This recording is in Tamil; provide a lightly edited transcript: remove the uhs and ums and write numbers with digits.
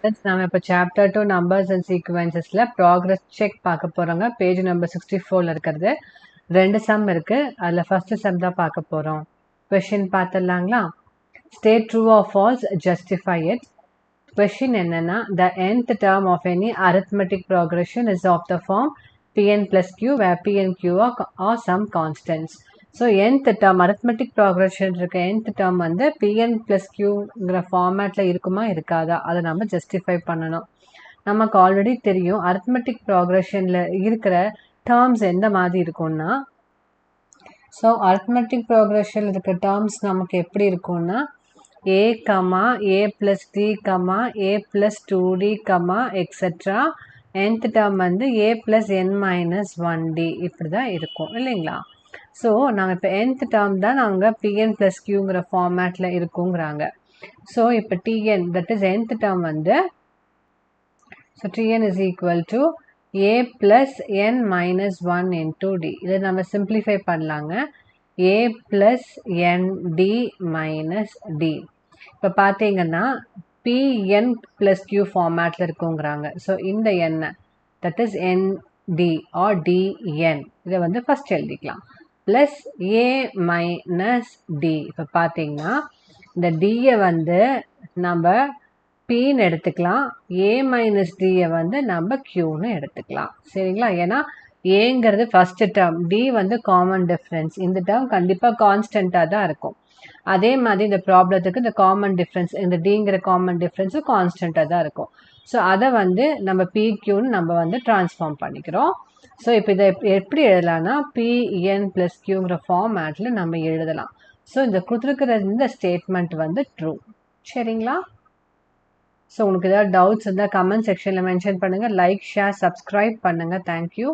methods. நாம இப்போ chapter 2 numbers and sequencesல progress check பார்க்க போறோங்க. பேஜ் நம்பர் 64ல இருக்கிறது. 2 sum இருக்கு. அதுல first sum தான் பார்க்க போறோம். question பார்த்துடலாங்களா? State true or false, justify it. Question என்னன்னா, the nth term of any arithmetic progression is of the form Pn plus Q, where P and Q are some constants. So nth term arithmetic progression இருக்க nth term வந்து Pn plus Qங்கிற ஃபார்மேட்ல இருக்குமா இருக்காதா அதை நம்ம ஜஸ்டிஃபை பண்ணணும். நமக்கு ஆல்ரெடி தெரியும் arithmetic progressionல இருக்கிற terms எந்த மாதிரி இருக்கும்னா, ஸோ arithmetic progressionல இருக்க terms நமக்கு எப்படி இருக்கும்னா a, a plus d, a plus 2d, etc. nth term வந்து a plus n minus 1d இப்படி தான் இருக்கும் இல்லைங்களா? ஸோ நாங்கள் இப்போ nth term தான் நாங்கள் pn plus qங்கிற ஃபார்மேட்டில் இருக்குங்கிறாங்க. ஸோ இப்போ tn that is nth term வந்து so tn is equal to a plus n minus 1 into d. இதை நம்ம சிம்பிளிஃபை பண்ணலாங்க. a plus n d minus d. இப்போ பார்த்தீங்கன்னா pn plus q ஃபார்மேட்டில் இருக்குங்கிறாங்க. ஸோ இந்த n that is nd or dn இதை வந்து ஃபர்ஸ்ட் எழுதிக்கலாம். plus a minus d. இப்போ பார்த்தீங்கன்னா இந்த d வந்து நம்ம pன்னு எடுத்துக்கலாம், a minus d வந்து நம்ம qன்னு எடுத்துக்கலாம். சரிங்களா? ஏன்னா ஏங்கிறது ஃபர்ஸ்ட் டேர்ம், d வந்து காமன் டிஃப்ரென்ஸ். இந்த டேர்ம் கண்டிப்பாக கான்ஸ்டண்ட்டாக தான் இருக்கும். அதே மாதிரி இந்த ப்ராப்ளத்துக்கு இந்த காமன் டிஃப்ரென்ஸ், இந்த டிங்கிற காமன் டிஃப்ரென்ஸும் கான்ஸ்டண்ட்டாக தான் இருக்கும். ஸோ அதை வந்து நம்ம PQன்னு நம்ம வந்து ட்ரான்ஸ்ஃபார்ம் பண்ணிக்கிறோம். ஸோ இப்போ இதை எப்படி எழுதலாம்னா PN plus Qங்கிற ஃபார்மேட்டில் நம்ம எழுதலாம். ஸோ இந்த கொடுத்துருக்கிற இந்த ஸ்டேட்மெண்ட் வந்து ட்ரூ. சரிங்களா? ஸோ உங்களுக்கு ஏதாவது டவுட்ஸ் இருந்தால் கமெண்ட் செக்ஷனில் மென்ஷன் பண்ணுங்கள். லைக், ஷேர், சப்ஸ்கிரைப் பண்ணுங்கள். தேங்க்யூ.